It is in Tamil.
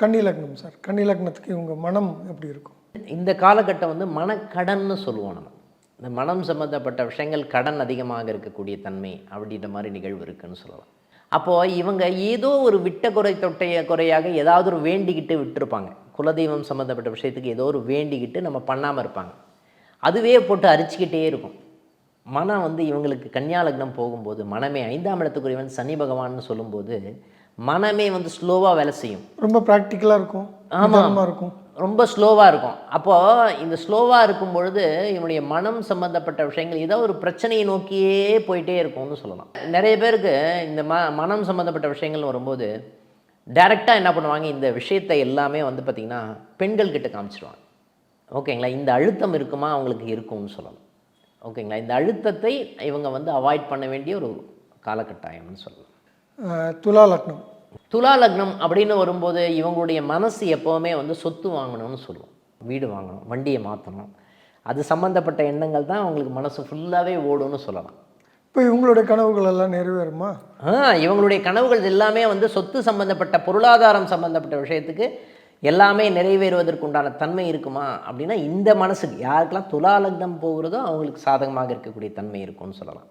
கன்னி லக்னம் சார். கன்னி லக்னத்துக்கு இவங்க மனம் எப்படி இருக்கும்? இந்த காலகட்டம் வந்து மனக்கடன்னு சொல்லுவோம் நம்ம. இந்த மனம் சம்மந்தப்பட்ட விஷயங்கள் கடன் அதிகமாக இருக்கக்கூடிய தன்மை அப்படின்ற மாதிரி நிகழ்வு இருக்குதுன்னு சொல்லலாம். அப்போது இவங்க ஏதோ ஒரு விட்ட குறை தொட்டைய குறையாக ஏதாவது ஒரு வேண்டிக்கிட்டு விட்டுருப்பாங்க. குலதெய்வம் சம்மந்தப்பட்ட விஷயத்துக்கு ஏதோ ஒரு வேண்டிக்கிட்டு நம்ம பண்ணாமல் இருப்பாங்க. அதுவே போட்டு அரிச்சிக்கிட்டே இருக்கும். மனம் வந்து இவங்களுக்கு கன்னியா லக்னம் போகும்போது மனமே 5ஆம் இடத்துக்குரியவன் சனி பகவான்னு சொல்லும்போது மனமே வந்து ஸ்லோவாக வேலை செய்யும். ரொம்ப ப்ராக்டிக்கலாக இருக்கும். ஆமாம், இருக்கும். ரொம்ப ஸ்லோவாக இருக்கும். அப்போது இந்த ஸ்லோவாக இருக்கும் பொழுது இவனுடைய மனம் சம்மந்தப்பட்ட விஷயங்கள் ஏதோ ஒரு பிரச்சனையை நோக்கியே போயிட்டே இருக்கும்னு சொல்லலாம். நிறைய பேருக்கு இந்த மனம் சம்மந்தப்பட்ட விஷயங்கள் வரும்போது டைரெக்டாக என்ன பண்ணுவாங்க, இந்த விஷயத்தை எல்லாமே வந்து பார்த்திங்கன்னா பெண்கள் கிட்ட காமிச்சிடுவாங்க. ஓகேங்களா? இந்த அழுத்தம் இருக்குமா அவங்களுக்கு இருக்கும்னு சொல்லலாம். ஓகேங்களா? இந்த அழுத்தத்தை இவங்க வந்து அவாய்ட் பண்ண வேண்டிய ஒரு காலகட்டாயம்னு சொல்லலாம். துலா லக்னம். துலா லக்னம் அப்படின்னு வரும்போது இவங்களுடைய மனசு எப்போவுமே வந்து சொத்து வாங்கணும்னு சொல்லுவோம். வீடு வாங்கணும், வண்டியை மாற்றணும், அது சம்மந்தப்பட்ட எண்ணங்கள் தான் அவங்களுக்கு மனசு ஃபுல்லாகவே ஓடும்னு சொல்லலாம். இப்போ இவங்களுடைய கனவுகள் எல்லாம் நிறைவேறுமா? இவங்களுடைய கனவுகள் எல்லாமே வந்து சொத்து சம்மந்தப்பட்ட பொருளாதாரம் சம்மந்தப்பட்ட விஷயத்துக்கு எல்லாமே நிறைவேறுவதற்கு உண்டான தன்மை இருக்குமா அப்படின்னா இந்த மனசுக்கு யாருக்கெல்லாம் துலா லக்னம் போகிறதோ அவங்களுக்கு சாதகமாக இருக்கக்கூடிய தன்மை இருக்கும்னு சொல்லலாம்.